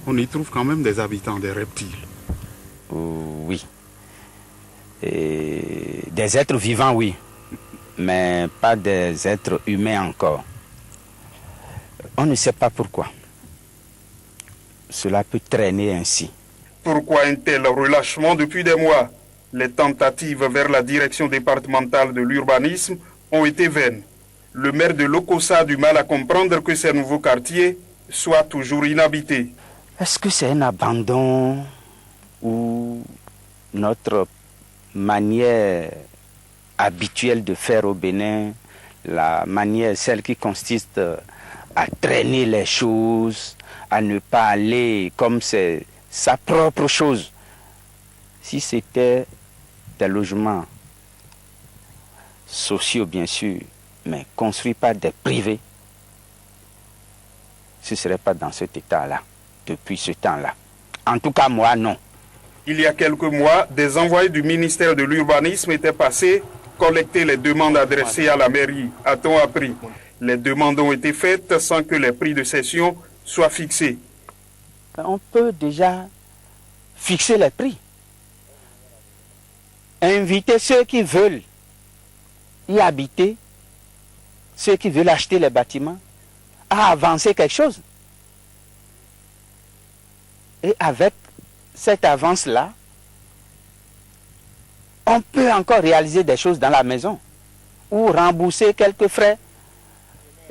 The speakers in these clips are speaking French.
On y trouve quand même des habitants, des reptiles. Oui. Et des êtres vivants, oui. Mais pas des êtres humains encore. On ne sait pas pourquoi. Cela peut traîner ainsi. Pourquoi un tel relâchement depuis des mois? Les tentatives vers la direction départementale de l'urbanisme ont été vaines. Le maire de Lokossa a du mal à comprendre que ces nouveaux quartiers soient toujours inhabités. Est-ce que c'est un abandon ou notre manière habituelle de faire au Bénin, la manière, celle qui consiste à traîner les choses, à ne pas aller comme c'est sa propre chose? Si c'était des logements sociaux, bien sûr, mais construits par des privés, ce ne serait pas dans cet état-là, depuis ce temps-là. En tout cas, moi, non. Il y a quelques mois, des envoyés du ministère de l'Urbanisme étaient passés collecter les demandes adressées à la mairie, a-t-on appris. Les demandes ont été faites sans que les prix de cession soient fixés. On peut déjà fixer les prix. Inviter ceux qui veulent y habiter, ceux qui veulent acheter les bâtiments, à avancer quelque chose. Et avec cette avance-là, on peut encore réaliser des choses dans la maison ou rembourser quelques frais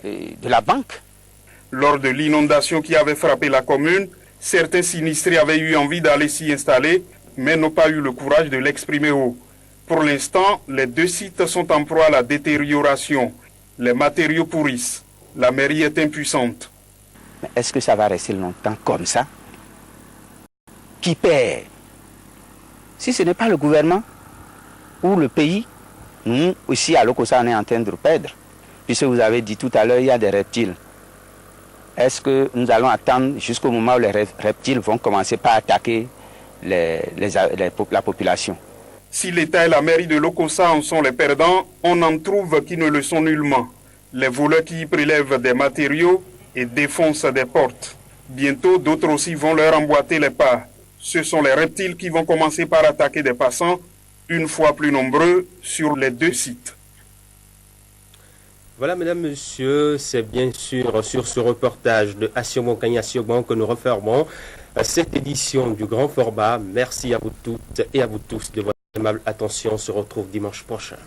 de la banque. Lors de l'inondation qui avait frappé la commune, certains sinistrés avaient eu envie d'aller s'y installer, mais n'ont pas eu le courage de l'exprimer haut. Pour l'instant, les deux sites sont en proie à la détérioration. Les matériaux pourrissent. La mairie est impuissante. Mais est-ce que ça va rester longtemps comme ça? Qui perd? Si ce n'est pas le gouvernement ou le pays, nous aussi à Lokossa on est en train de perdre. Puisque vous avez dit tout à l'heure, il y a des reptiles. Est-ce que nous allons attendre jusqu'au moment où les reptiles vont commencer par attaquer la population? Si l'État et la mairie de Lokossa en sont les perdants, on en trouve qui ne le sont nullement. Les voleurs qui y prélèvent des matériaux et défoncent des portes. Bientôt, d'autres aussi vont leur emboîter les pas. Ce sont les reptiles qui vont commencer par attaquer des passants, une fois plus nombreux sur les deux sites. Voilà, mesdames, messieurs, c'est bien sûr sur ce reportage de Assiomo Kanyassioban que nous refermons cette édition du Grand Format. Merci à vous toutes et à vous tous de votre aimable attention. On se retrouve dimanche prochain.